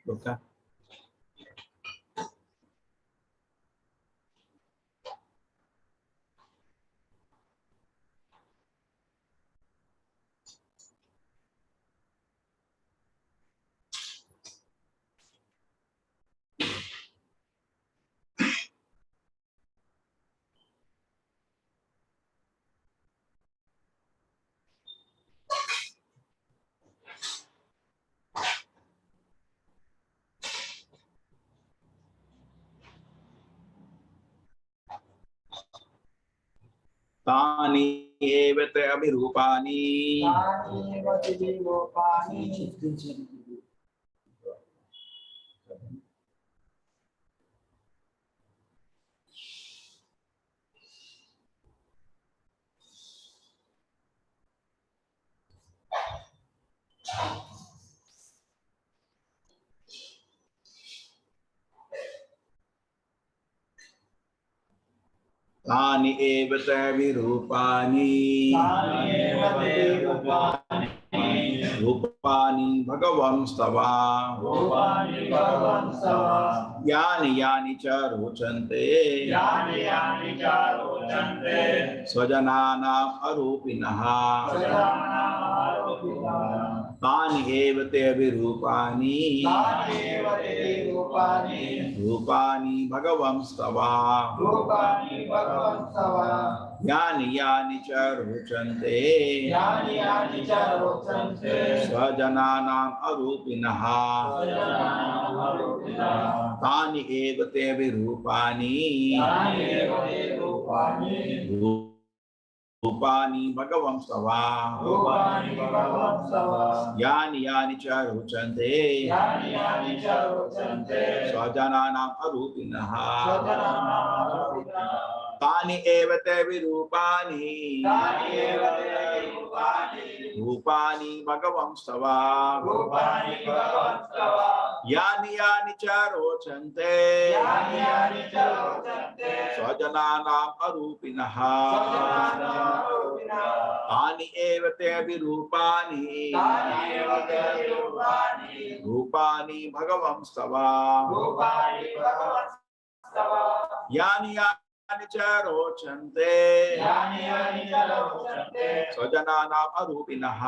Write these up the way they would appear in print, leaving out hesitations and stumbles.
Okay. तानि एव ते अभिरूपानि तानि एव ते अभिरूपानि रूपानि भगवंस्तव यानि यानि च रोचन्ते स्वजनानाम् अरूपिणः तानि एव ते अभिरूपानि रूपानि भगवंस्तव यानि यानि च रोचन्ते स्वजनानाम् अरूपिणः तानि एव ते अभिरूपानि रूपानि भगवंस्तव यानि यानि च रोचन्ते स्वजनानाम् अरूपिणः तानि एव ते विरूपानि रूपानि भगवंस्तव यानि यानि च रोचन्ते स्वजनानाम् अरूपिणः तानि एव ते विरूपानि रूपानि भगवंस्तव यानि यानि च रोचन्ते स्वजनानाम् अरूपिणः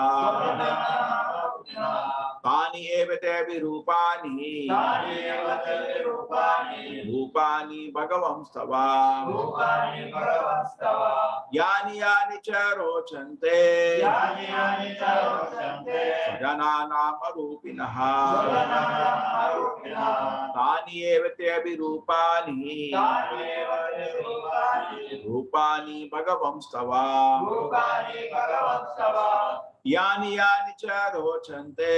तानि एव ते विरूपानि रूपानि भगवंस्तव यानि यानि च रोचन्ते स्वजनानाम् अरूपिणः तानि एव ते विरूपानि रूपानि भगवंस्तव यानि यानि च रोचन्ते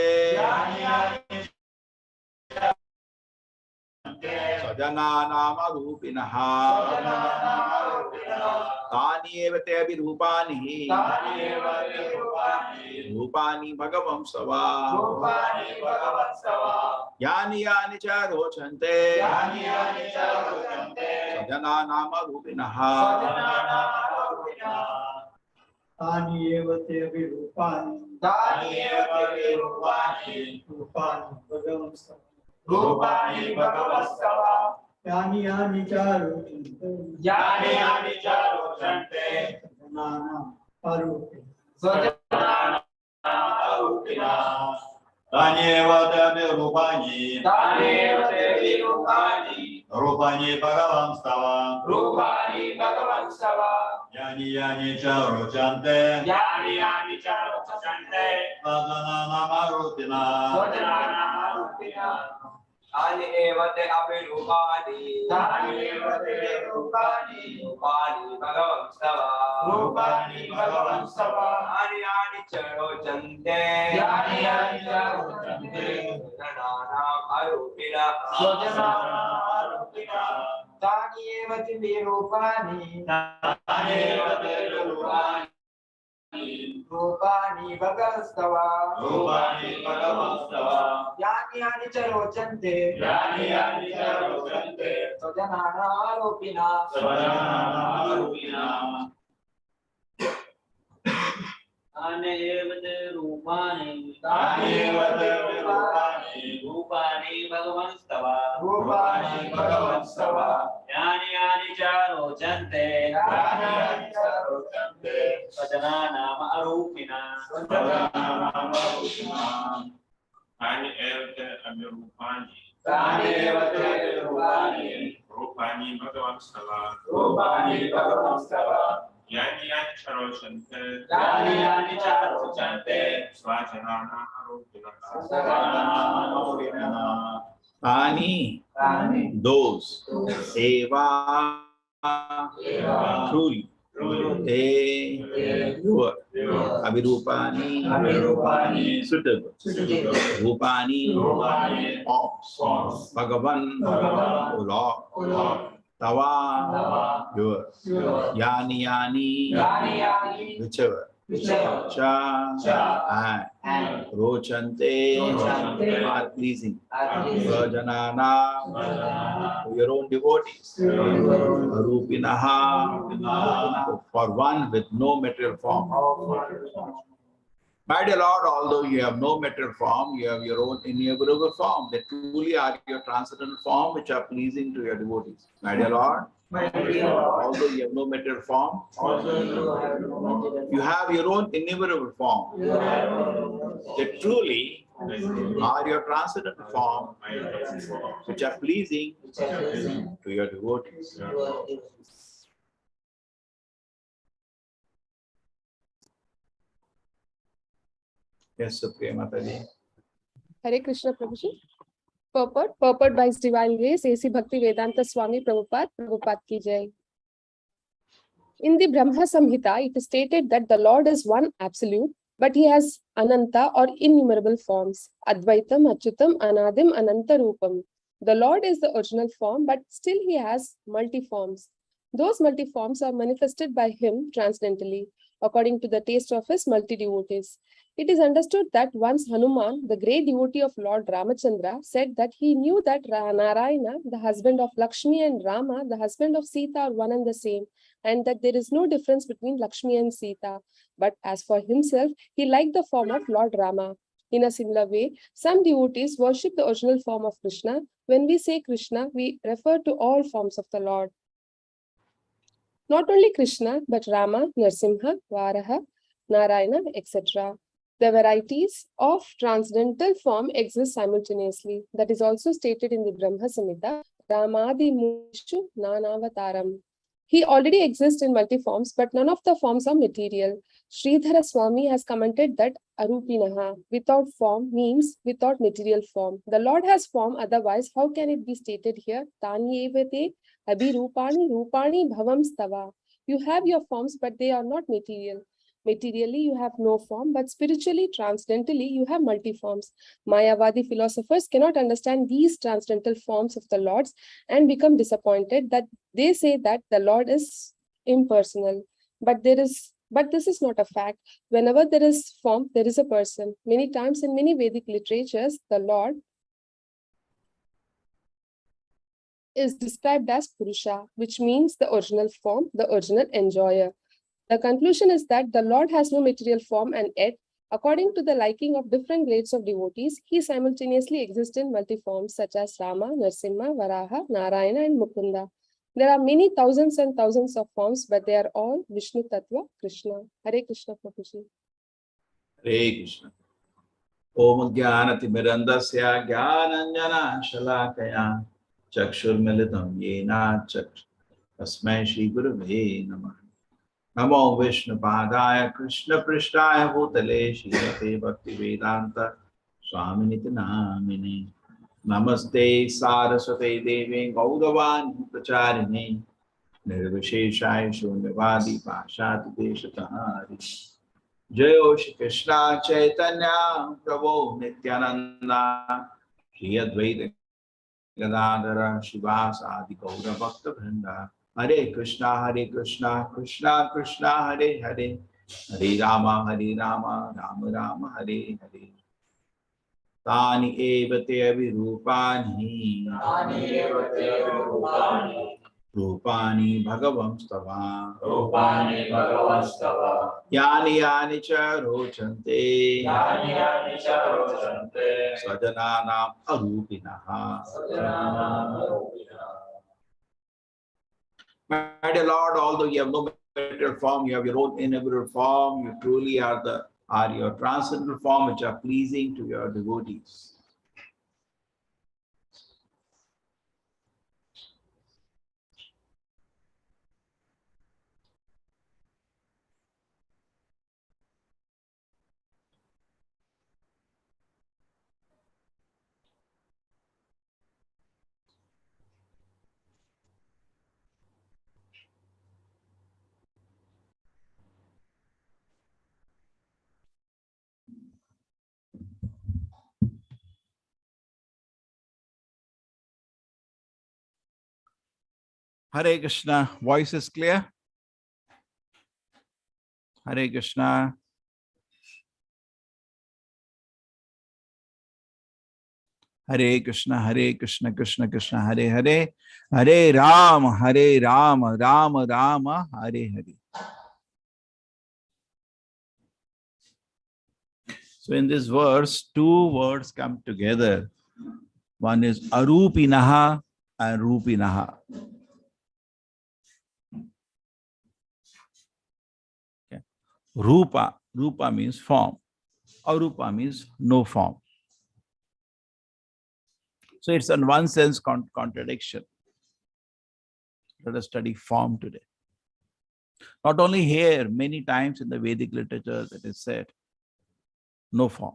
स्वजनानाम् अरूपिणः तानि एव ते विरूपानि रूपानि भगवंस्तव यानि यानि च रोचन्ते स्वजनानाम् अरूपिणः तानि एव ते विरूपानि रूपानि भगवंस्तव यानि यानि च रोचन्ते स्वजनानाम् अरूपिणः तानि एव ते विरूपानि रूपानि भगवंस्तव यानि यानि च रोचन्ते स्वजनानाम् अरूपिणः तानि एव ते अभिरूपानि रूपानि भगवंस्तव यानि यानि च रोचन्ते स्वजनानाम् अरूपिणः तानि एव ते विरूपानि रूपानि भगवंस्तव यानि यानि च रोचन्ते स्वजनानाम् अरूपिणः तानि एव ते रूपानि रूपानि रूपाणि भगवंस्तव रूपाणि भगवत्सव यानि यानि च रोचन्ते यानि यानि च रोचन्ते वदनानाम अरूपिणा तानि एव ते अभिरूपाणि तानि एव ते रूपाणि रूपाणि भगवंस्तव रूपाणि भगवत्सव यानि यानि च रोचन्ते यानि यानि च रोचन्ते स्वजनानामरूपिणः स्वजनानामरूपिणः Tani, तानि those, eva, truly, te, your, avirupani, suitable, rupani, forms, Bhagavan, O Lord, tava, yours, yani, whichever, cha, and rochante, are pleasing, Rajanana, your own devotees, Arupinaha, for one with no material form. My dear Lord, although you have no material form, you have your own innumerable form. They truly are your transcendental form which are pleasing to your devotees. My dear Lord, although you have no material form, you have your own innumerable form. They truly are your transcendental form which are pleasing to your devotees. Yes, Supriya Mataji. Hare Krishna Prabhuji. Purport by His Divine Grace, A.C. Bhakti Vedanta Swami Prabhupada ki jai. In the Brahma Samhita, it is stated that the Lord is one absolute, but he has ananta or innumerable forms. Advaitam, Achyutam, Anadim, Ananta Rupam. The Lord is the original form, but still he has multi-forms. Those multi-forms are manifested by him transcendentally, according to the taste of his multi-devotees. It is understood that once Hanuman, the great devotee of Lord Ramachandra, said that he knew that Narayana, the husband of Lakshmi, and Rama, the husband of Sita, are one and the same, and that there is no difference between Lakshmi and Sita. But as for himself, he liked the form of Lord Rama. In a similar way, some devotees worship the original form of Krishna. When we say Krishna, we refer to all forms of the Lord. Not only Krishna, but Rama, Narsimha, Varaha, Narayana, etc. The varieties of transcendental form exist simultaneously. That is also stated in the Brahma Samhita, Ramadi Mushu Nanavataram. He already exists in multi-forms, but none of the forms are material. Sridhara Swami has commented that Arupinaha, without form, means without material form. The Lord has form, otherwise how can it be stated here? Tani evate abhirupani rupani bhavam stava. You have your forms, but they are not material. Materially, you have no form, but spiritually, transcendentally, you have multi-forms. Mayavadi philosophers cannot understand these transcendental forms of the Lords and become disappointed that they say that the Lord is impersonal. But this is not a fact. Whenever there is form, there is a person. Many times in many Vedic literatures, the Lord is described as Purusha, which means the original form, the original enjoyer. The conclusion is that the Lord has no material form, and yet, according to the liking of different grades of devotees, he simultaneously exists in multi-forms such as Rama, Narsimha, Varaha, Narayana, and Mukunda. There are many thousands and thousands of forms, but they are all Vishnu Tattva, Krishna. Hare Krishna, Prabhuji. Hare Krishna. Om Jnanati Mirandasya Jnananjana Shalakaya Chakshurmilitam Yena Tasmai Shri Gurave Namah. Namo Vishnu Padaya Krishna Prishtaya Bhutale Shrimate Bhakti Vedanta Swaminiti Namine. Namaste Saraswate Devi Gaudavani Pracharini Nirvisheshaya Shunyavadi Pashati Deshatahari. Jayo Shri Krishna Chaitanya Prabhu Nityananda Shri Advaita Gadadhara Shivas Adi Gaura Bhakta Vrinda. Hare Krishna, Krishna Krishna, Hare Hare, Hare Rama, Rama Rama, Hare Hare. Tani eva te abhirupani, Rupani Bhagavam Stava. Rupani Bhagavastava. Yani Yani Cha Rochante. Yani Yani Cha Rojante. Sajananam Arupinaha. Sajanana Rupina. My dear Lord, although you have no material form, you have your own ineffable form, you truly are your transcendental form which are pleasing to your devotees. Hare Krishna, voice is clear? Hare Krishna. Hare Krishna, Krishna Krishna, Hare Hare, Hare Rama, Rama Rama, Hare Hare. So in this verse, two words come together. One is Arupinaha and Rupinaha. Okay. Rupa means form. Arupa means no form. So it's in one sense contradiction. Let us study form today. Not only here, many times in the Vedic literature it is said, no form.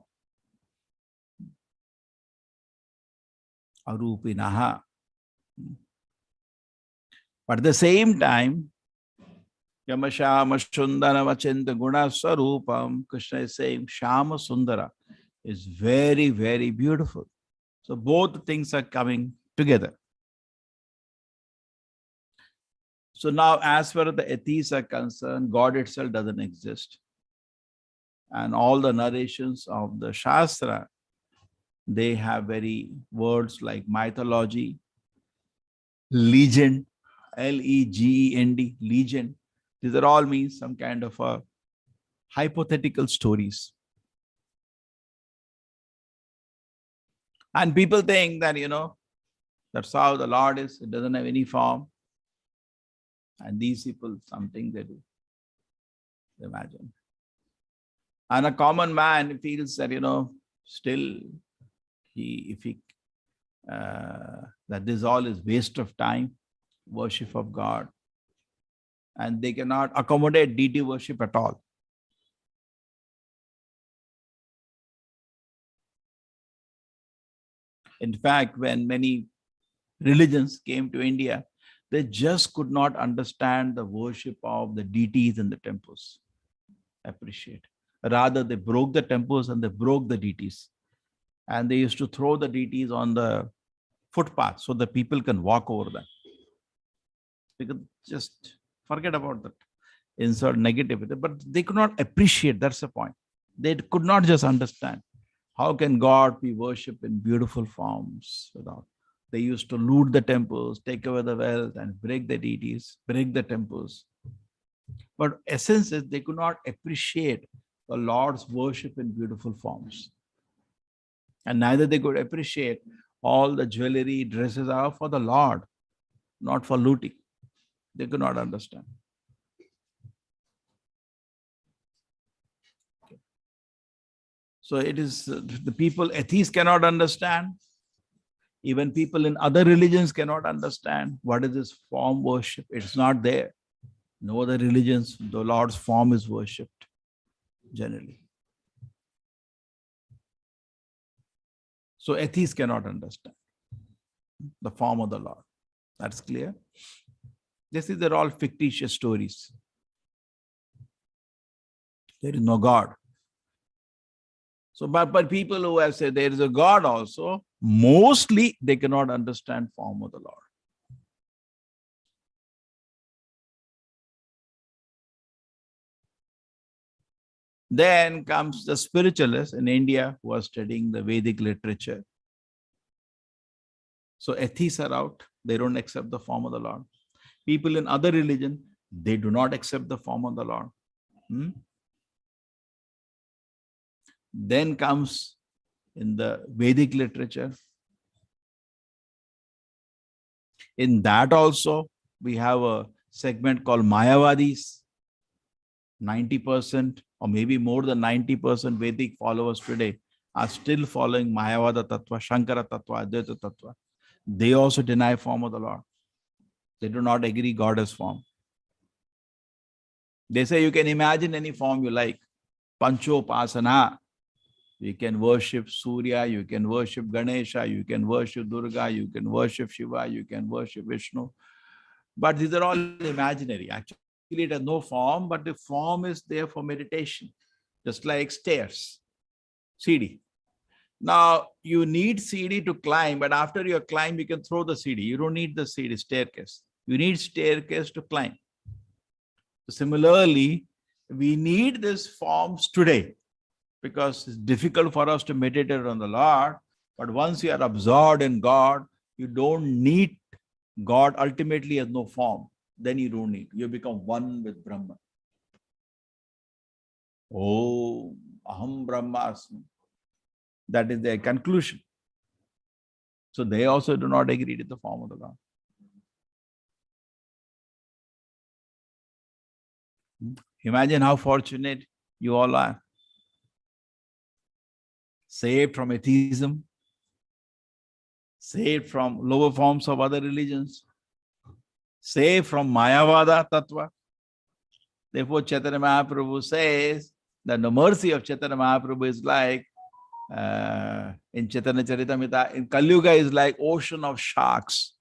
Arupinaha. But at the same time, Yamashama Sundara Vachinta Guna Sarupam, Krishna is saying Shama Sundara is very, very beautiful. So both things are coming together. So now, as far as the atheists are concerned, God itself doesn't exist. And all the narrations of the Shastra, they have very words like mythology, legend, Legend, legend. These are all means some kind of a hypothetical stories. And people think that, that's how the Lord is. It doesn't have any form. And these people, something they do. Imagine. And a common man feels that, still that this all is waste of time, worship of God. And they cannot accommodate deity worship at all. In fact, when many religions came to India, they just could not understand the worship of the deities in the temples. Appreciate. Rather, they broke the temples and they broke the deities. And they used to throw the deities on the footpath so that people can walk over them. Because just forget about that. Insert negativity. But they could not appreciate. That's the point. They could not just understand. How can God be worshipped in beautiful forms? They used to loot the temples, take away the wealth, and break the deities, break the temples. But essence is they could not appreciate the Lord's worship in beautiful forms. And neither they could appreciate all the jewelry, dresses are for the Lord, not for looting. They could not understand. Okay. So it is the people, atheists cannot understand. Even people in other religions cannot understand what is this form worship. It's not there. No other religions, the Lord's form is worshipped generally. So atheists cannot understand the form of the Lord. That's clear. These are all fictitious stories. There is no God. So, but people who have said there is a God also, mostly they cannot understand form of the Lord. Then comes the spiritualists in India who are studying the Vedic literature. So atheists are out. They don't accept the form of the Lord. People in other religion, they do not accept the form of the Lord. Then comes in the Vedic literature. In that also, we have a segment called Mayavadis. 90% or maybe more than 90% Vedic followers today are still following Mayavada Tattva, Shankara Tattva, Advaita Tattva. They also deny form of the Lord. They do not agree God as form. They say you can imagine any form you like. Panchopasana. You can worship Surya, you can worship Ganesha, you can worship Durga, you can worship Shiva, you can worship Vishnu. But these are all imaginary. Actually, it has no form, but the form is there for meditation. Just like stairs, CD. Now, you need CD to climb, but after you climb, you can throw the CD. You don't need the CD staircase. You need staircase to climb. Similarly, we need these forms today because it's difficult for us to meditate on the Lord. But once you are absorbed in God, you don't need God ultimately has no form. Then you don't need. You become one with Brahman. Oh, Aham Brahmasmi. That is their conclusion. So they also do not agree with the form of the Lord. Imagine how fortunate you all are. Saved from atheism, saved from lower forms of other religions, saved from Mayavada Tattva. Therefore, Chaitanya Mahaprabhu says that the mercy of Chaitanya Mahaprabhu is like, in Chaitanya Charitamrita, in Kali Yuga is like ocean of sharks.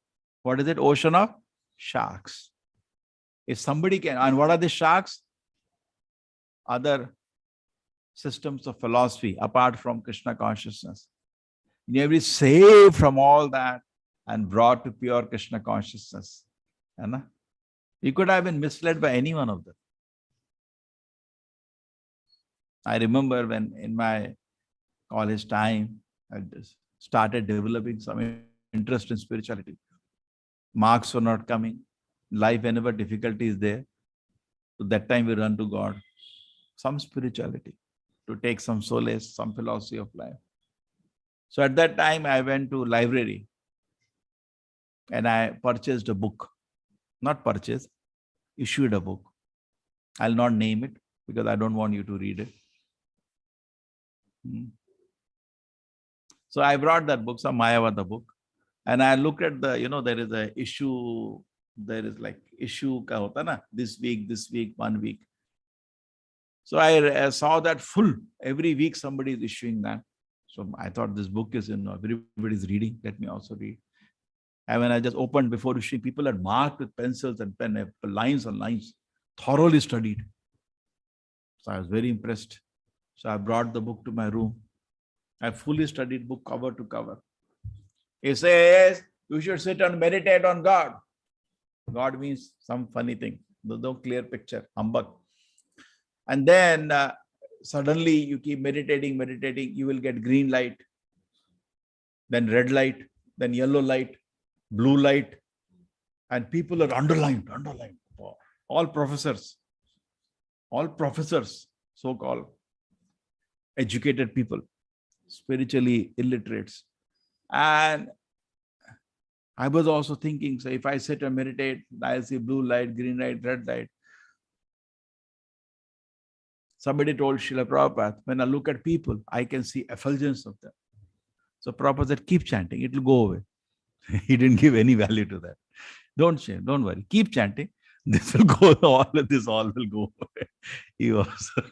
What is it? Ocean of sharks. If somebody can, and what are the sharks? Other systems of philosophy apart from Krishna consciousness. You have to be saved from all that and brought to pure Krishna consciousness. You could have been misled by any one of them. I remember when in my college time, I started developing some interest in spirituality. Marks were not coming. Life, whenever difficulty is there, so that time we run to God. Some spirituality, to take some solace, some philosophy of life. So at that time, I went to library and I purchased a book. Not purchased, issued a book. I'll not name it because I don't want you to read it. So I brought that book, some Mayavada book, and I looked at the, there is a issue, there is like issue ka hota na, this week, 1 week. So I saw that full, every week somebody is issuing that. So I thought this book is, everybody's reading, let me also read. And when I just opened before issuing, people had marked with pencils and pen, lines on lines, thoroughly studied. So I was very impressed. So I brought the book to my room. I fully studied book cover to cover. It says, you should sit and meditate on God. God means some funny thing. There's no clear picture. Humbug. And then suddenly you keep meditating, you will get green light, then red light, then yellow light, blue light. And people are underlined. All professors, so-called educated people, spiritually illiterates. And I was also thinking, so if I sit and meditate, I'll see blue light, green light, red light. Somebody told Srila Prabhupada, when I look at people, I can see effulgence of them. So Prabhupada said, keep chanting, it will go away. He didn't give any value to that. Don't chant, don't worry. Keep chanting. This will go, all will go away. He also.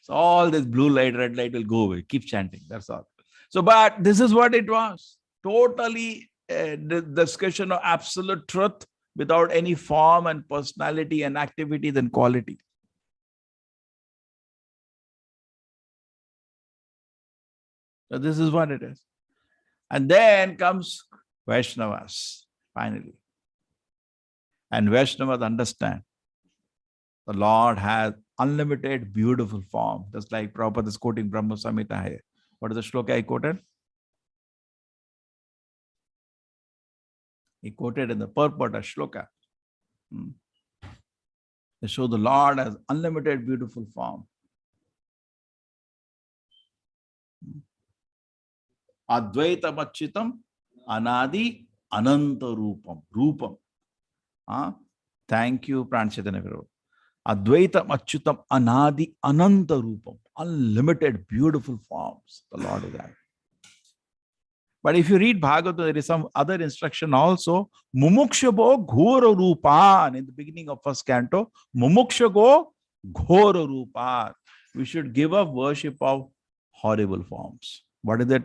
So all this blue light, red light will go away. Keep chanting, that's all. So, but this is what it was. Totally the discussion of absolute truth without any form and personality and activities and quality. So this is what it is. And then comes Vaishnavas, finally. And Vaishnavas understand the Lord has unlimited beautiful form. Just like Prabhupada is quoting Brahma Samhita here. What is the shloka I quoted? He quoted in the purport of shloka. They show the Lord as unlimited beautiful form. Advaitam Achyutam Anadi Ananta Rupam. Rupam. Thank you, Pranchaitanya Guru. Advaitam Achyutam Anadi Ananta Rupam. Unlimited beautiful forms the Lord is having. But if you read Bhagavatam, there is some other instruction also. Mumukshabo Ghora Rupan. In the beginning of first canto, Mumukshago Ghora Rupan. We should give up worship of horrible forms. What is that?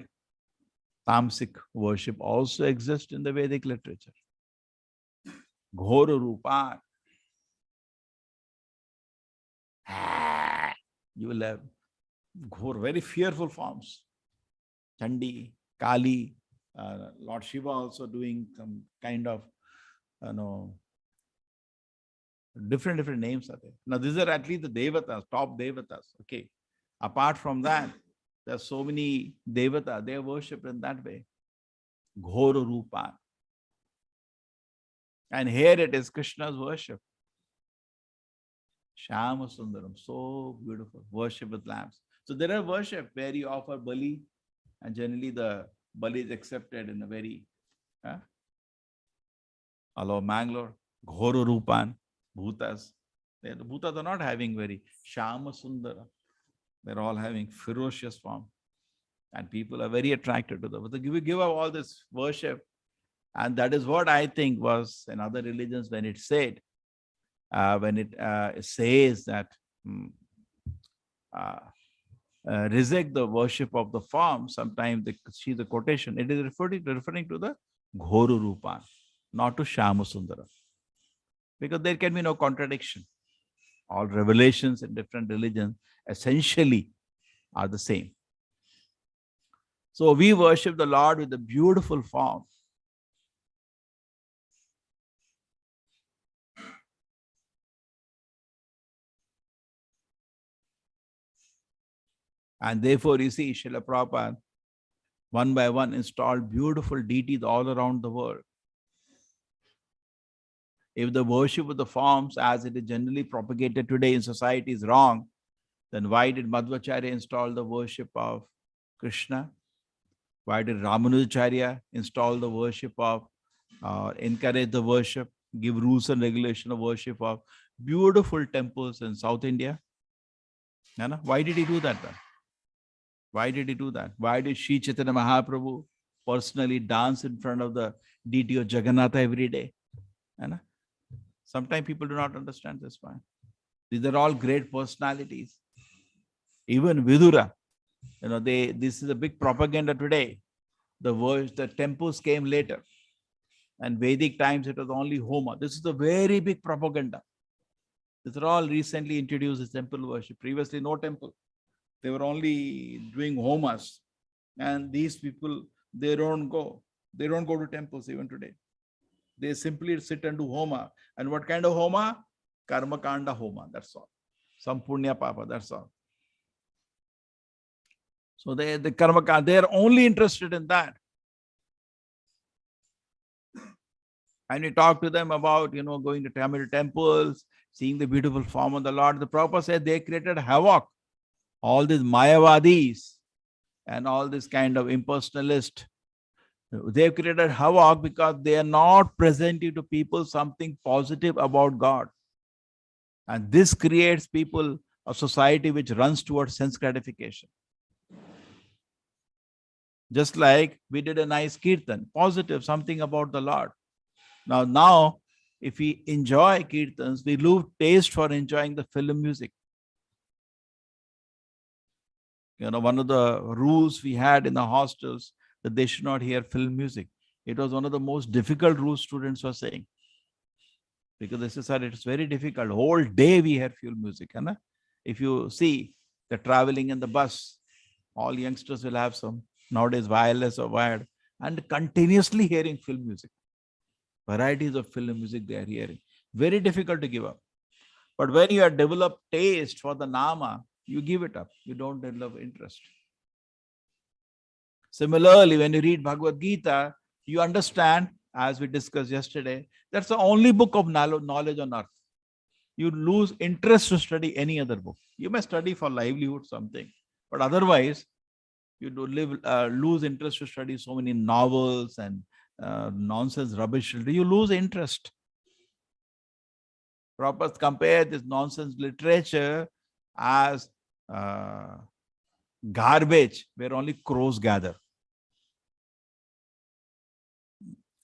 Tamasic worship also exists in the Vedic literature. Ghora Rupan. You will have very fearful forms. Chandi, Kali, Lord Shiva also doing some kind of, different names are there. Now these are at least the Devatas, top Devatas. Okay. Apart from that, there are so many Devata, they are worshipped in that way. Ghora Rupa. And here it is Krishna's worship. Shama Sundaram, so beautiful. Worship with lamps. So there are worship where you offer Bali, and generally the Bali is accepted in a very, hello Mangalore, Ghora Rupan, Bhutas. The Bhutas are not having very Shama Sundara. They're all having ferocious form. And people are very attracted to them. But we give up all this worship. And that is what I think was in other religions when it said, when it says that reject the worship of the form, sometimes they see the quotation, it is referring to the Ghora Rupan, not to Shama Sundara. Because there can be no contradiction. All revelations in different religions essentially are the same. So we worship the Lord with a beautiful form. And therefore, you see, Srila Prabhupada, one by one, installed beautiful deities all around the world. If the worship of the forms, as it is generally propagated today in society, is wrong, then why did Madhvacharya install the worship of Krishna? Why did Ramanujacharya install the worship of, encourage the worship, give rules and regulation of worship of beautiful temples in South India? Why did he do that then? Why did he do that? Why did Sri Chaitanya Mahaprabhu personally dance in front of the deity of Jagannatha every day? Sometimes people do not understand this point. These are all great personalities. Even Vidura, this is a big propaganda today. The temples came later. And Vedic times, it was only Homa. This is a very big propaganda. These are all recently introduced as temple worship. Previously, no temple. They were only doing homas. And these people, they don't go to temples even today. They simply sit and do homa. And what kind of homa? Karma kanda homa, that's all. Some punya papa, that's all. So the karma kanda, they are only interested in that. And we talk to them about, going to Tamil temples, seeing the beautiful form of the Lord. The Prabhupada said they created havoc. All these Mayavadis and all this kind of impersonalist, they've created havoc because they are not presenting to people something positive about God. And this creates people, a society which runs towards sense gratification. Just like we did a nice kirtan, positive, something about the Lord. Now, if we enjoy kirtans, we lose taste for enjoying the film music. One of the rules we had in the hostels that they should not hear film music. It was one of the most difficult rules students were saying. Because they said, sir, it's very difficult. Whole day we hear film music. If you see the traveling in the bus, all youngsters will have some, nowadays wireless or wired, and continuously hearing film music. Varieties of film music they are hearing. Very difficult to give up. But when you have developed taste for the Nama, you give it up. You don't develop interest. Similarly, when you read Bhagavad Gita, you understand as we discussed yesterday, that's the only book of knowledge on earth. You lose interest to study any other book. You may study for livelihood something, but otherwise, you do lose interest to study so many novels and nonsense rubbish. You lose interest. Prabhupada compared this nonsense literature as garbage where only crows gather.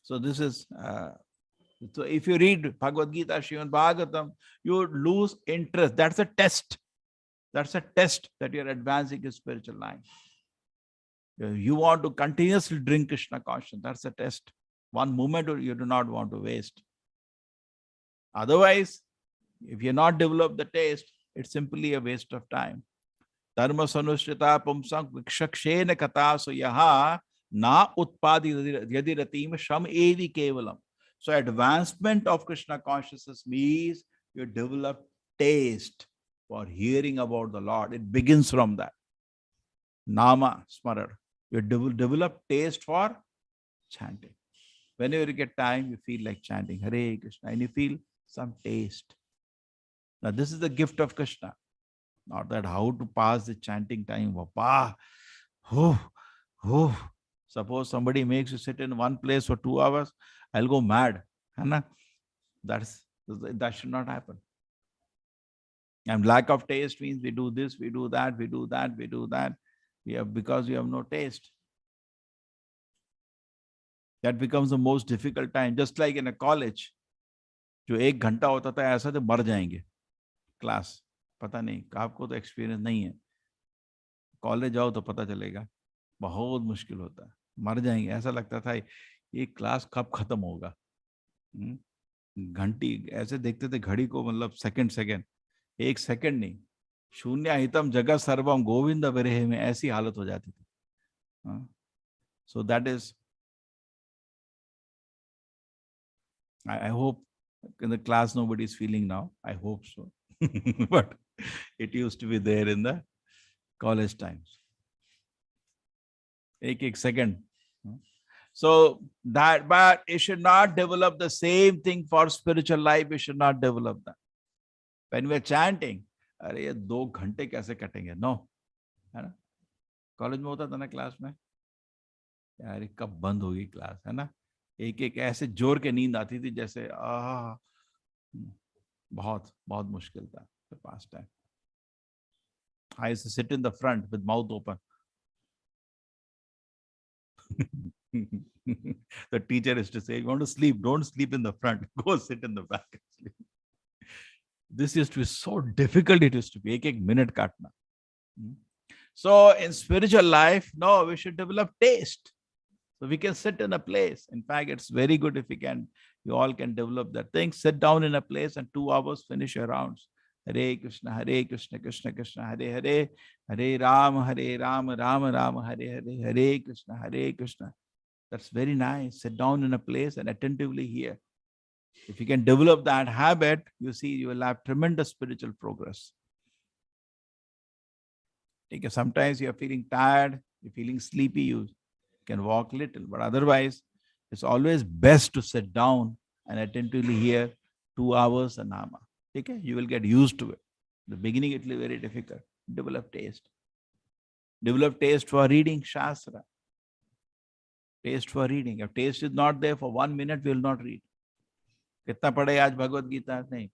So this is, so if you read Bhagavad Gita, Srimad Bhagavatam, you lose interest. That's a test. That's a test that you're advancing your spiritual life. You want to continuously drink Krishna consciousness. That's a test. One moment you do not want to waste. Otherwise, if you're not developed the taste, it's simply a waste of time. Dharma sanushrita pumsam vikshakshena kataso yaha na utpadi yadiratim sham evi kevalam. So advancement of Krishna consciousness means you develop taste for hearing about the Lord. It begins from that. Nama smarar. You develop taste for chanting. Whenever you get time, you feel like chanting Hare Krishna and you feel some taste. Now this is the gift of Krishna. Not that how to pass the chanting time. Suppose somebody makes you sit in one place for 2 hours, I'll go mad. That should not happen. And lack of taste means we do this, we do that, we do that, we do that. Because we have no taste. That becomes the most difficult time. Just like in a college, जो 1 घंटा होता था ऐसा तो मर जाएंगे class. पता नहीं, आपको तो एक्सपीरियंस नहीं है. कॉलेज जाओ तो पता चलेगा, बहुत मुश्किल होता है, मर जाएंगे. ऐसा लगता था ये क्लास कब खत्म होगा. घंटी ऐसे देखते थे घड़ी को, मतलब सेकंड 1 सेकंड नहीं. शून्याहितम जगत सर्वम गोविंद विरह में ऐसी हालत हो जाती थी. So that is, I hope in the class nobody is feeling now. I hope so. But it used to be there in the college times. 1 second. So that, but it should not develop the same thing for spiritual life. We should not develop that. When we are chanting, अरे ये 2 घंटे कैसे कटेंगे? No, है ना? College में होता था ना क्लास में, यार कब बंद होगी क्लास, है ना? एक ऐसे जोर के नींद आती थी जैसे बहुत बहुत मुश्किल था the past time. I used to sit in the front with mouth open. The teacher used to say, you want to sleep, don't sleep in the front, go sit in the back and sleep. This used to be so difficult. It used to be एक minute काटना. So in spiritual life, no, we should develop taste. So we can sit in a place. In fact, it's very good if you all can develop that thing. Sit down in a place and 2 hours finish your rounds. Hare Krishna, Krishna Krishna, Hare Hare, Hare Ram, Ram Ram, Hare Hare, Hare Krishna, Hare Krishna. That's very nice. Sit down in a place and attentively hear. If you can develop that habit, you see you will have tremendous spiritual progress. Okay, sometimes you are feeling tired, you're feeling sleepy, you can walk little, but otherwise it's always best to sit down and attentively hear 2 hours of nama. Okay, you will get used to it. In the beginning it will be very difficult. Develop taste. Develop taste for reading Shastra. Taste for reading. If taste is not there for 1 minute, we will not read. कितना पढ़े आज भगवद गीता? नहीं.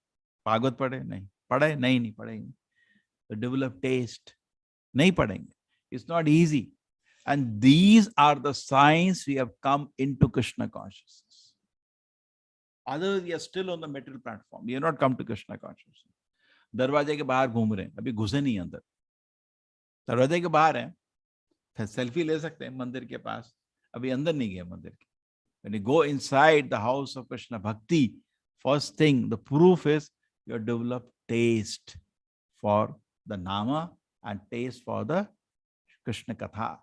भागवत पढ़े? नहीं. पढ़े? नहीं पढ़ेंगे. So develop taste. नहीं पढ़ेंगे. It's not easy. And these are the signs we have come into Krishna consciousness. Others, we are still on the material platform. We have not come to Krishna consciousness. दरवाजे के बाहर घूम रहे हैं, अभी घुसे नहीं अंदर. दरवाजे के बाहर हैं, सेल्फी ले सकते हैं मंदिर के पास, अभी अंदर नहीं गए मंदिर के. When you go inside the house of Krishna Bhakti, first thing, the proof is you have developed taste for the Nama and taste for the Krishna Katha.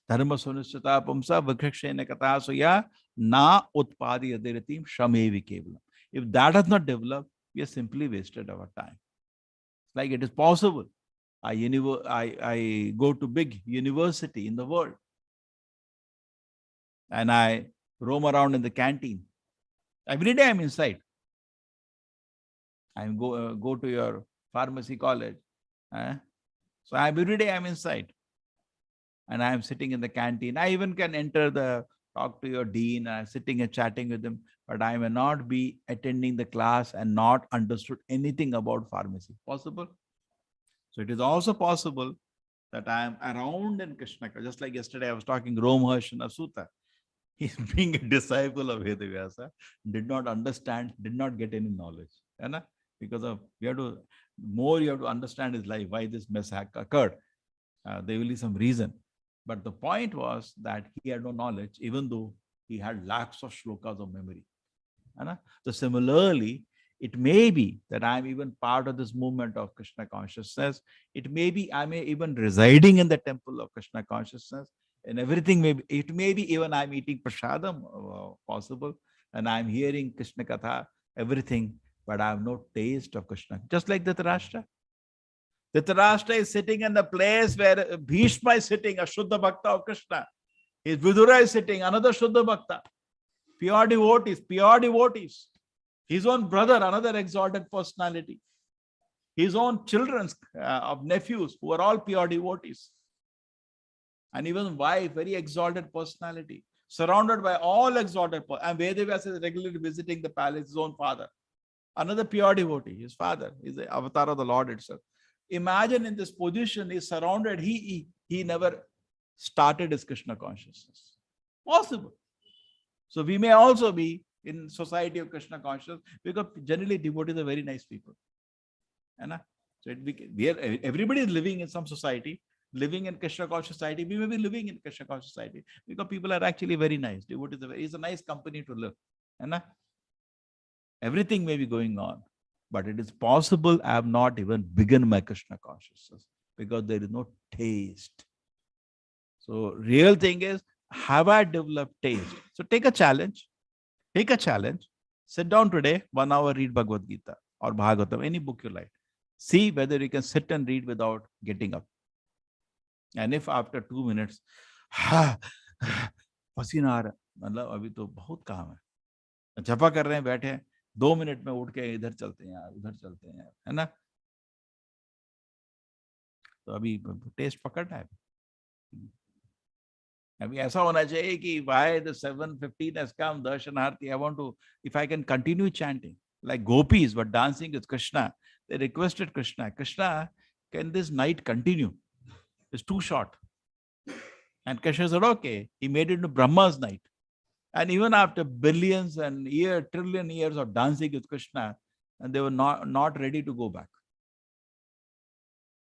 Dharma sunushrita pumsa vikshakshena katha soya na utpadi adiratim shamevi kevalam. If that has not developed, we have simply wasted our time. It's like it is possible. I go to big university in the world and I roam around in the canteen. Every day I'm inside. I go to your pharmacy college. So every day I'm inside. And I'm sitting in the canteen. I even can talk to your dean, sitting and chatting with him, but I may not be attending the class and not understood anything about pharmacy. Possible? So it is also possible that I am around in Krishna, just like yesterday I was talking Romharshana Sutta. He's being a disciple of Vedavyasa, did not understand, did not get any knowledge. Because of you have to understand his life, why this mess occurred. There will be some reason. But the point was that he had no knowledge, even though he had lakhs of shlokas of memory. So similarly, it may be that I am even part of this movement of Krishna consciousness. It may be I may even residing in the temple of Krishna consciousness, and everything may be, it may be even I'm eating prasadam, possible, and I'm hearing Krishna Katha, everything, but I have no taste of Krishna. Just like Dhritarashtra. Dhritarashtra is sitting in the place where Bhishma is sitting, a Shuddha Bhakta of Krishna. His Vidura is sitting, another Shuddha Bhakta. Pure devotees. His own brother, another exalted personality. His own children of nephews, who are all pure devotees. And even wife, very exalted personality. Surrounded by all exalted. And Vedavyasa is regularly visiting the palace, his own father. Another pure devotee, his father, is the avatar of the Lord itself. Imagine in this position, he's surrounded, he never started his Krishna consciousness. Possible. So we may also be in society of Krishna consciousness, because generally devotees are very nice people. So everybody is living in some society, living in Krishna conscious society. We may be living in Krishna conscious society because people are actually very nice. Devotees is a nice company to live. Everything may be going on, but it is possible I have not even begun my Krishna consciousness because there is no taste. So real thing is, have I developed taste? So take a challenge. Sit down today, 1 hour, read Bhagavad Gita or Bhagavatam, any book you like. See whether you can sit and read without getting up. And if after 2 minutes, पसीना आ रहा है, मतलब अभी तो बहुत काम है, जपा कर रहे हैं, बैठे हैं, 2 मिनट में उठ के इधर चलते हैं यार, उधर चलते हैं यार, है ना? तो अभी टेस्ट पकड़ना है. अभी ऐसा होना चाहिए कि why the 7:15 has come, Darshanarthi, I want to, if I can continue chanting, like gopis were dancing with Krishna, they requested Krishna, can this night continue? It's too short. And Krishna said, okay. He made it into Brahma's night. And even after billions and trillion years of dancing with Krishna, and they were not ready to go back.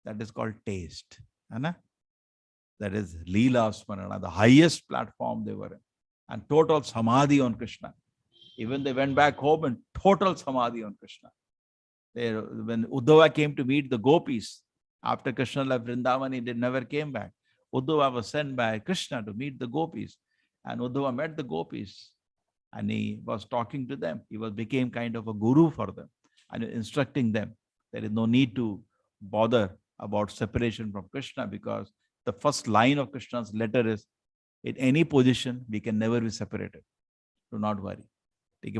That is called taste. That is Leela Smarana, the highest platform they were in. And total samadhi on Krishna. Even they went back home and total samadhi on Krishna. When Uddhava came to meet the gopis, after Krishna left Vrindavan, he never came back. Uddhava was sent by Krishna to meet the gopis. And Uddhava met the gopis. And he was talking to them. He became kind of a guru for them. And instructing them. There is no need to bother about separation from Krishna, because the first line of Krishna's letter is, in any position, we can never be separated. Do not worry.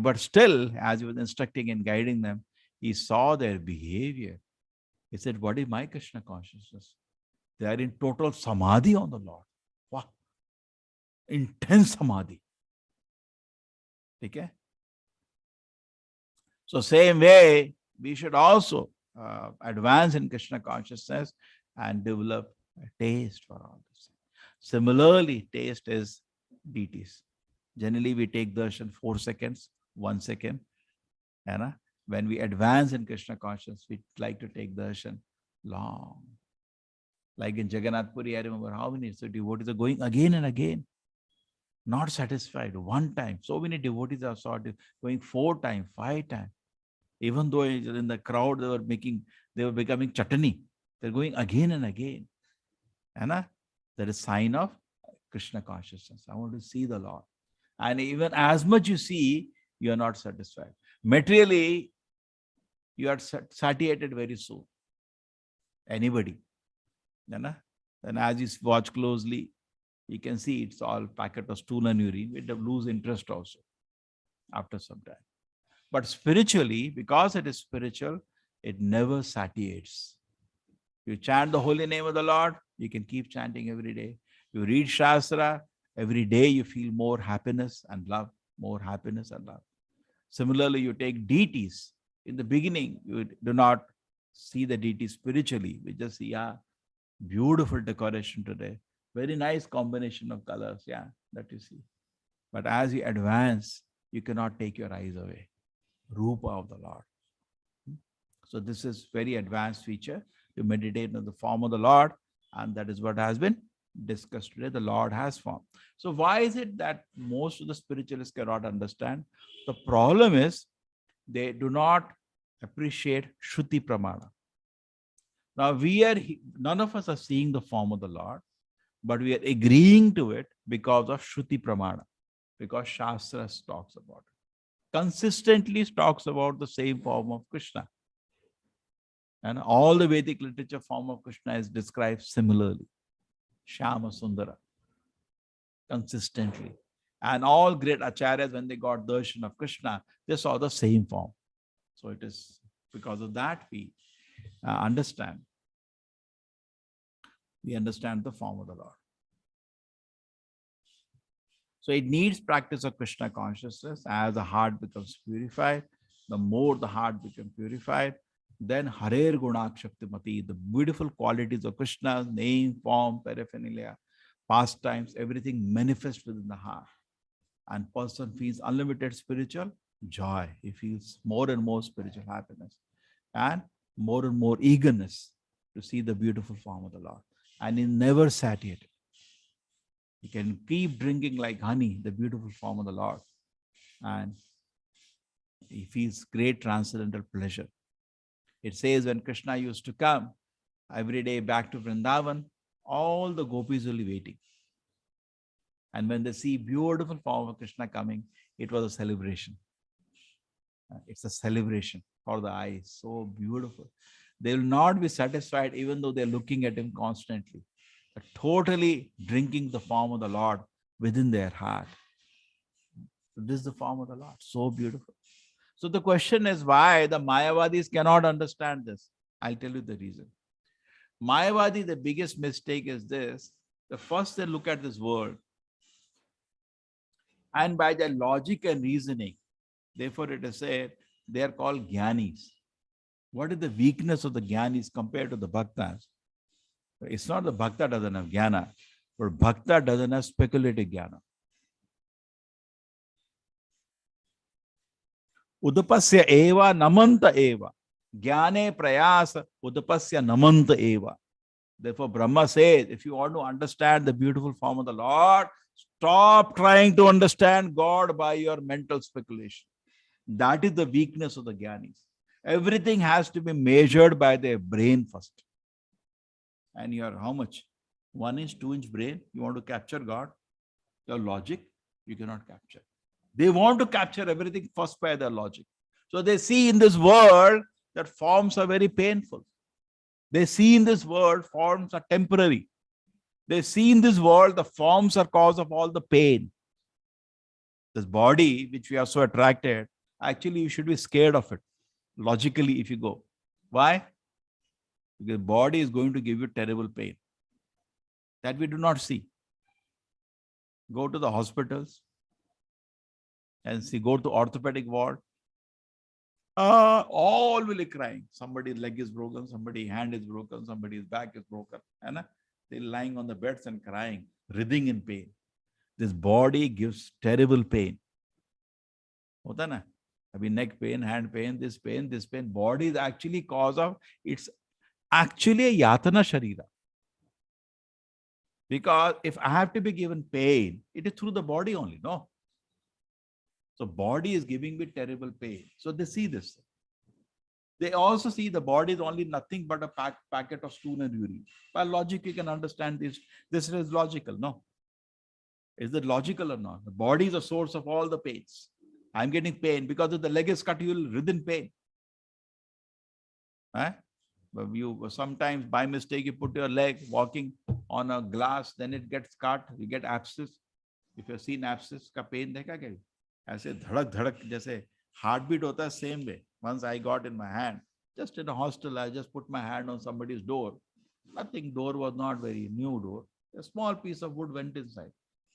But still, as he was instructing and guiding them, he saw their behavior. He said, what is my Krishna consciousness? They are in total samadhi on the Lord. Wow. Intense samadhi. Okay? So same way, we should also advance in Krishna consciousness and develop a taste for all this. Similarly, taste is deities. Generally, we take darshan 4 seconds, 1 second. And when we advance in Krishna consciousness, we like to take darshan long. Like in Jagannath Puri, I remember how many devotees are going again and again. Not satisfied. 1 time. So many devotees are going 4 times, 5 times. Even though in the crowd they were becoming chutney. They're going again and again. That is a sign of Krishna consciousness. I want to see the Lord. And even as much you see, you are not satisfied. Materially, you are satiated very soon. Anybody. And as you watch closely, You can see it's all packet of stool and urine. It will lose interest also after some time. But spiritually, because it is spiritual, it never satiates. You chant the holy name of the Lord, you can keep chanting every day. You read Shastra, every day you feel more happiness and love, more happiness and love. Similarly, you take deities. In the beginning, you do not see the deity spiritually. We just see, yeah, beautiful decoration today. Very nice combination of colors, yeah, that you see. But as you advance, you cannot take your eyes away. Rupa of the Lord. So this is very advanced feature to meditate on the form of the Lord, and that is what has been discussed today. The Lord has form. So why is it that most of the spiritualists cannot understand? The problem is they do not appreciate Shruti Pramana. Now none of us are seeing the form of the Lord, but we are agreeing to it because of Shruti Pramana, because Shastra talks about it. Consistently talks about the same form of Krishna. And all the Vedic literature form of Krishna is described similarly. Shyama Sundara. Consistently. And all great acharyas, when they got darshan of Krishna, they saw the same form. So it is because of that we understand. We understand the form of the Lord. So it needs practice of Krishna consciousness. As the heart becomes purified, the more the heart becomes purified, then Harer Gunak Shaktimati, the beautiful qualities of Krishna, name, form, paraphernalia, pastimes, everything manifests within the heart. And person feels unlimited spiritual joy. He feels more and more spiritual happiness and more eagerness to see the beautiful form of the Lord. And he never satiated. He can keep drinking like honey, the beautiful form of the Lord. And he feels great transcendental pleasure. It says when Krishna used to come every day back to Vrindavan, all the gopis will be waiting. And when they see beautiful form of Krishna coming, it was a celebration. It's a celebration for the eyes. So beautiful. They will not be satisfied even though they're looking at him constantly. They're totally drinking the form of the Lord within their heart. So this is the form of the Lord. So beautiful. So the question is why the Mayavadis cannot understand this. I'll tell you the reason. Mayavadi, the biggest mistake is this. The first they look at this world, and by their logic and reasoning, therefore it is said they are called Jnanis. What is the weakness of the Jnanis compared to the Bhaktas? It's not the Bhakta doesn't have Jnana, but Bhakta doesn't have speculative Jnana. Udapasya eva namanta eva. Jnane prayasa udapasya namanta eva. Therefore, Brahma says, if you want to understand the beautiful form of the Lord, stop trying to understand God by your mental speculation. That is the weakness of the Jnanis. Everything has to be measured by their brain first. And your how much? 1 inch, 2 inch brain, you want to capture God? Your logic, you cannot capture. They want to capture everything first by their logic. So they see in this world that forms are very painful. They see in this world forms are temporary. They see in this world the forms are cause of all the pain. This body, which we are so attracted, actually you should be scared of it. Logically, if you go. Why? Because body is going to give you terrible pain. That we do not see. Go to the hospitals and see, go to orthopedic ward. All will be crying. Somebody's leg is broken, somebody's hand is broken, somebody's back is broken. And they're lying on the beds and crying, writhing in pain. This body gives terrible pain. Hota na? Abhi neck pain, hand pain, this pain, this pain. Body is actually cause of, it's actually a yatana sharira. Because if I have to be given pain, it is through the body only, no? So body is giving me terrible pain. So they see this. They also see the body is only nothing but a packet of stool and urine. By logic, you can understand this. This is logical, no? Is it logical or not? The body is a source of all the pains. I'm getting pain because if the leg is cut, you will writhe in pain. But you sometimes by mistake you put your leg walking, on a glass, then it gets cut, you get abscess. If you have seen abscess का pain देखा क्या? ऐसे धड़क धड़क जैसे heartbeat होता है, same way. Once I got in my hand, just in a hostel, I just put my hand on somebody's door. Nothing, door was not very new door. A small piece of wood went inside.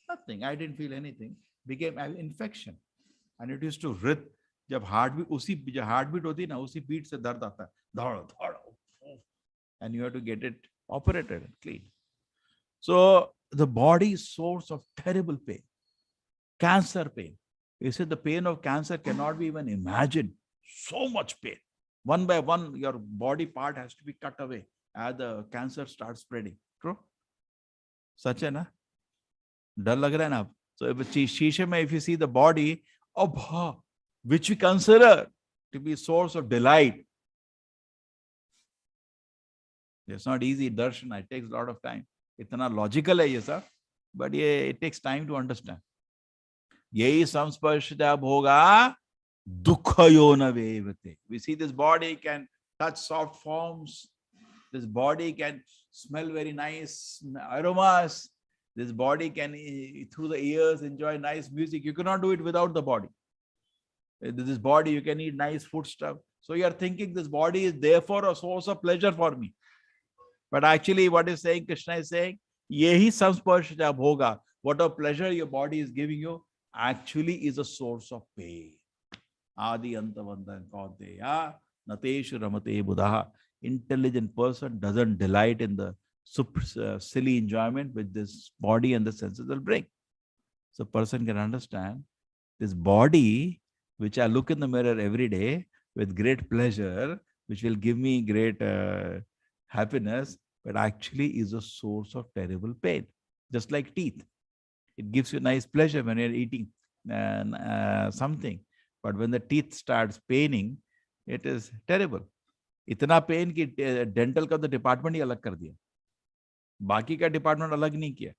Nothing, I didn't feel anything. Became an infection. And it used to writhe. जब heartbeat उसी जो heartbeat होती है ना, उसी beat से दर्द आता है. धड़ धड़. And you have to get it operated and clean. So the body is source of terrible pain. Cancer pain. You see, the pain of cancer cannot be even imagined. So much pain. One by one, your body part has to be cut away as the cancer starts spreading. True? Such a na? Dar lag raha hai na? So if shisha mein, if you see the body, which we consider to be a source of delight. It's not easy, darshan. It takes a lot of time. Itna logical hai ye sir, but it takes time to understand. Yehi samsparshita bhoga dukkhayo na vevate. We see this body can touch soft forms. This body can smell very nice aromas. This body can, through the ears, enjoy nice music. You cannot do it without the body. This body, you can eat nice food stuff. So you are thinking this body is therefore a source of pleasure for me. But actually what is saying, Krishna is saying, yehi samsparshita bhoga. Whatever pleasure your body is giving you, actually is a source of pain. Adi antavandan kauteya nateshu ramate buddha. Intelligent person doesn't delight in the silly enjoyment which this body and the senses will bring. So person can understand this body, which I look in the mirror every day with great pleasure, which will give me great happiness, but actually is a source of terrible pain. Just like teeth. It gives you nice pleasure when you're eating something. But when the teeth starts paining, it is terrible. इतना pen कि dental का तो department ही अलग कर दिया, बाकी का department अलग नहीं किया.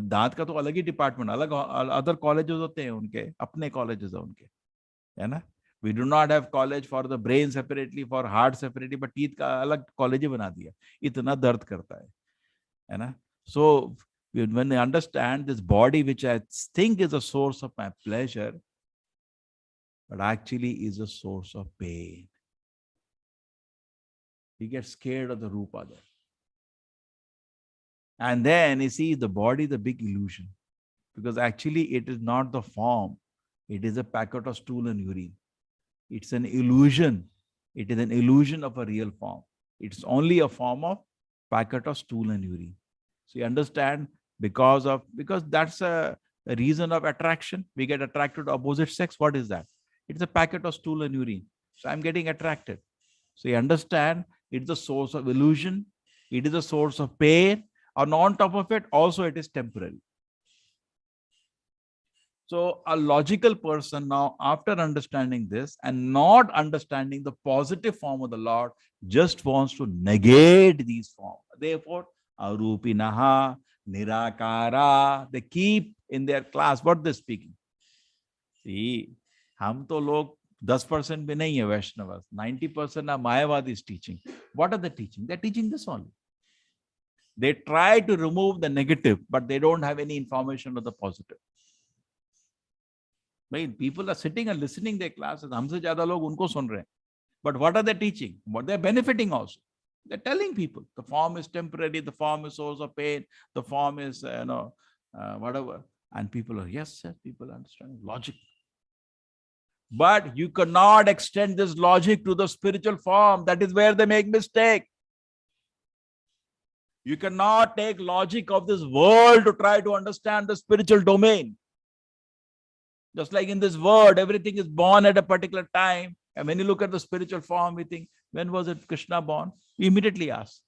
दांत का तो अलग ही डिपार्टमेंट, अलग अदर कॉलेजेस होते हैं उनके, अपने कॉलेजेस हैं उनके, है ना. We do not have college for the brain separately, for heart separately, but teeth का अलग कॉलेज ही बना दिया. इतना दर्द करता है ना. So when I understand this body, which I think is a source of my pleasure, but actually is a source of pain. He gets scared of the rupa there. And then he sees the body, the big illusion. Because actually it is not the form. It is a packet of stool and urine. It's an illusion. It is an illusion of a real form. It's only a form of packet of stool and urine. So you understand, because that's a reason of attraction. We get attracted to opposite sex. What is that? It's a packet of stool and urine. So I'm getting attracted. So you understand, it's a source of illusion. It is a source of pain. And on top of it, also it is temporary. So a logical person now, after understanding this and not understanding the positive form of the Lord, just wants to negate these forms. Therefore, arupinaha, nirakara, they keep in their class what they're speaking. See, हम तो लोग 10% भी नहीं है Vaishnavas. 90% are Mayavadis teaching. What are they teaching? They're teaching this only. They try to remove the negative, but they don't have any information of the positive. Right? People are sitting and listening their classes. हमसे ज़्यादा लोग उनको सुन रहे हैं. But what are they teaching? What they're benefiting also. They're telling people the form is temporary, the form is source of pain, the form is whatever. And people are, yes, sir, people understand logic. But you cannot extend this logic to the spiritual form. That is where they make mistake. You cannot take logic of this world to try to understand the spiritual domain. Just like in this world, everything is born at a particular time. And when you look at the spiritual form, we think, when was it Krishna born? We immediately ask.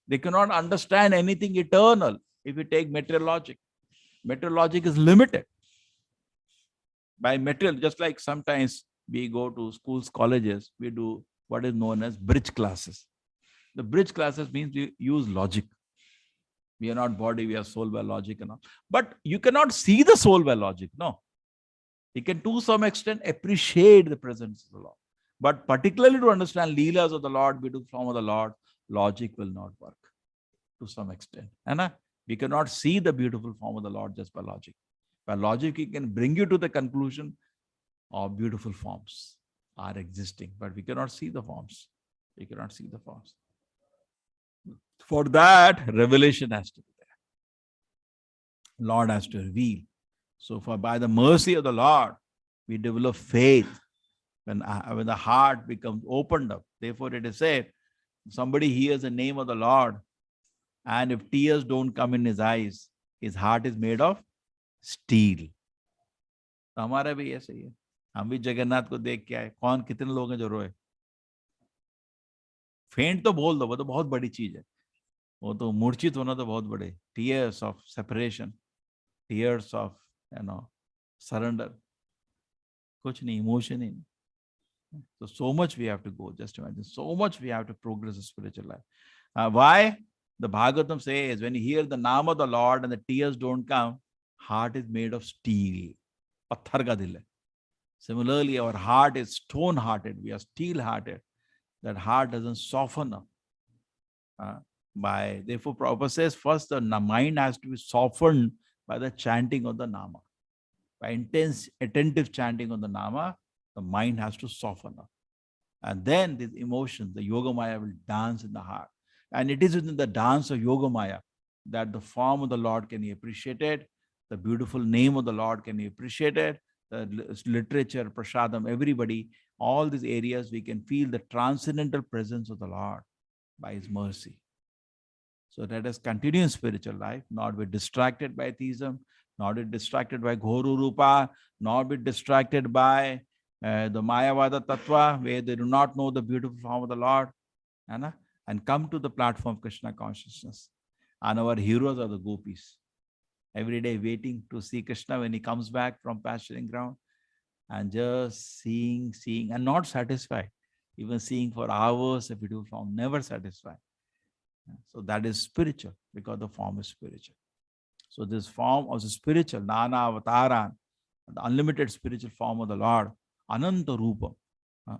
They cannot understand anything eternal if you take material logic. Material logic is limited. By material, just like sometimes we go to schools, colleges, we do what is known as bridge classes. The bridge classes means we use logic. We are not body, we are soul by logic and all. But you cannot see the soul by logic, no. You can to some extent appreciate the presence of the Lord. But particularly to understand Leelas of the Lord, beautiful form of the Lord, logic will not work. to some extent. And we cannot see the beautiful form of the Lord just by logic. By logic, he can bring you to the conclusion of beautiful forms are existing, but we cannot see the forms. We cannot see the forms. For that, revelation has to be there. Lord has to reveal. So by the mercy of the Lord, we develop faith when the heart becomes opened up. Therefore, it is said, somebody hears the name of the Lord, and if tears don't come in his eyes, his heart is made of steel. तो हमारा भी ऐसे ही है. हम भी जगन्नाथ को देख के आए. कौन कितने लोग हैं जो रोए? फेंट तो बोल दो, वो तो बहुत बड़ी चीज है. वो तो मूर्छित होना तो बहुत बड़े. Tears of separation, tears of surrender. कुछ नहीं, emotion ही नहीं. So much we have to go. Just imagine, so much we have to progress in spiritual life. Why? The Bhagavatam says, when you hear the name of the Lord and the tears don't come, heart is made of steel. Patthar ka dil hai. Similarly, our heart is stone-hearted. We are steel-hearted. That heart doesn't soften up. Therefore, Prabhupada says, first the mind has to be softened by the chanting of the Nama. By intense, attentive chanting of the Nama, the mind has to soften up. And then these emotions, the Yoga Maya will dance in the heart. And it is within the dance of Yoga Maya that the form of the Lord can be appreciated, the beautiful name of the Lord can be appreciated, the literature, prasadam, everybody, all these areas we can feel the transcendental presence of the Lord by his mercy. So let us continue in spiritual life, not be distracted by theism, not be distracted by Ghoru Rupa, not be distracted by the Mayavada Tattva, where they do not know the beautiful form of the Lord, and come to the platform of Krishna consciousness. And our heroes are the gopis. Every day waiting to see Krishna when he comes back from pasturing ground, and just seeing, and not satisfied. Even seeing for hours a beautiful form, never satisfied. So that is spiritual, because the form is spiritual. So this form of the spiritual, Nana Avataran, the unlimited spiritual form of the Lord, Ananta Rupam,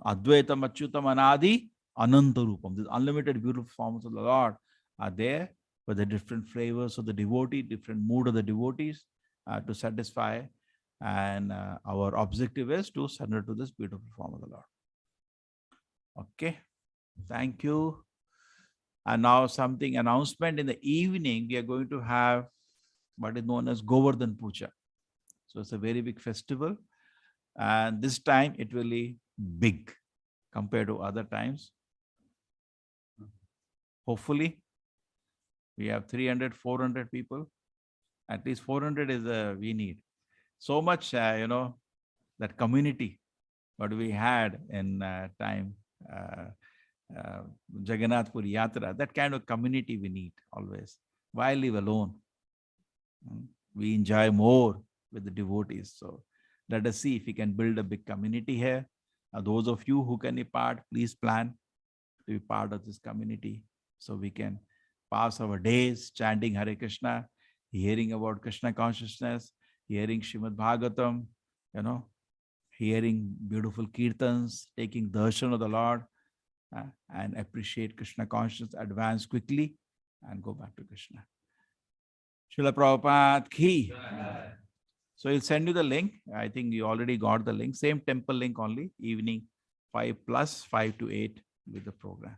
Advaitam Achyutam Anadi, Ananta Rupam. These unlimited beautiful forms of the Lord are there for the different flavors of the devotee, different mood of the devotees to satisfy. And our objective is to surrender to this beautiful form of the Lord. Okay, thank you. And now something announcement. In the evening, we are going to have what is known as Govardhan Puja. So it's a very big festival. And this time it will be big compared to other times. Hopefully, we have 300, 400 people. At least 400 is we need. So much, that community, what we had in time, Jagannath Puri Yatra, that kind of community we need always. Why live alone? We enjoy more with the devotees. So let us see if we can build a big community here. Those of you who can be part, please plan to be part of this community so we can pass our days chanting Hare Krishna, hearing about Krishna consciousness, hearing Srimad Bhagavatam, hearing beautiful kirtans, taking darshan of the Lord, and appreciate Krishna consciousness, advance quickly, and go back to Krishna. Srila Prabhupada ki. So he'll send you the link. I think you already got the link. Same temple link only. Evening 5+, 5 to 8 with the program.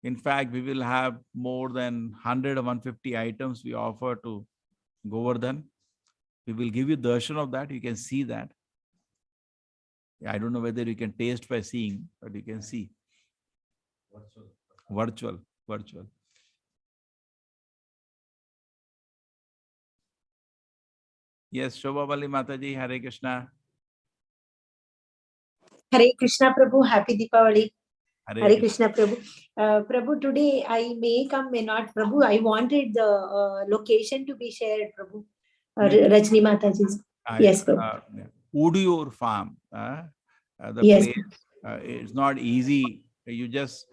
In fact, we will have more than 100 or 150 items we offer to Govardhan. We will give you darshan of that. You can see that. I don't know whether you can taste by seeing, but you can see. Virtual. Yes, Shobha Bali Mataji, Hare Krishna. Hare Krishna Prabhu, Happy Deepavali. Hare Krishna Prabhu. Prabhu, today I may come, may not. Prabhu, I wanted the location to be shared, Prabhu. Rajni Mataji's. Yes, Prabhu. Udiur farm. The Yes. place is not easy. You just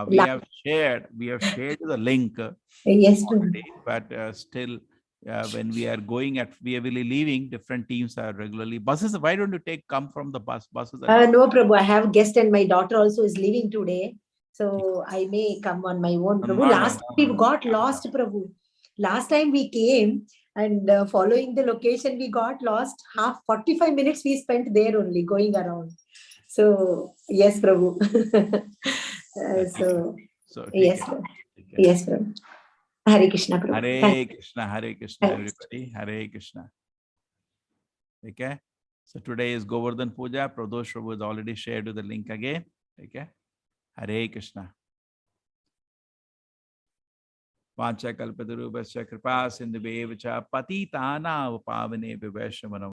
we have shared the link. Yes, already, but still when we are going we will be leaving, different teams are regularly buses. Why don't you come from the buses? No, Prabhu, I have guest and my daughter also is leaving today. So I may come on my own, Prabhu. No, no, Last no, we no. got lost, Prabhu. Last time we came and following the location, we got lost. 45 minutes we spent there only going around. So yes, Prabhu. So yes, take Prabhu. it. Yes, Prabhu. Hare Krishna, Prabhu. Hare Krishna, Hare Krishna, Hare everybody. Hare Krishna. Okay. So today is Govardhan Puja. Pradosh Prabhu has already shared you the link again. Okay. Hare Krishna. Pancha kalpatarubhasya kripa sindhubevacha patitana pavane viveshamanam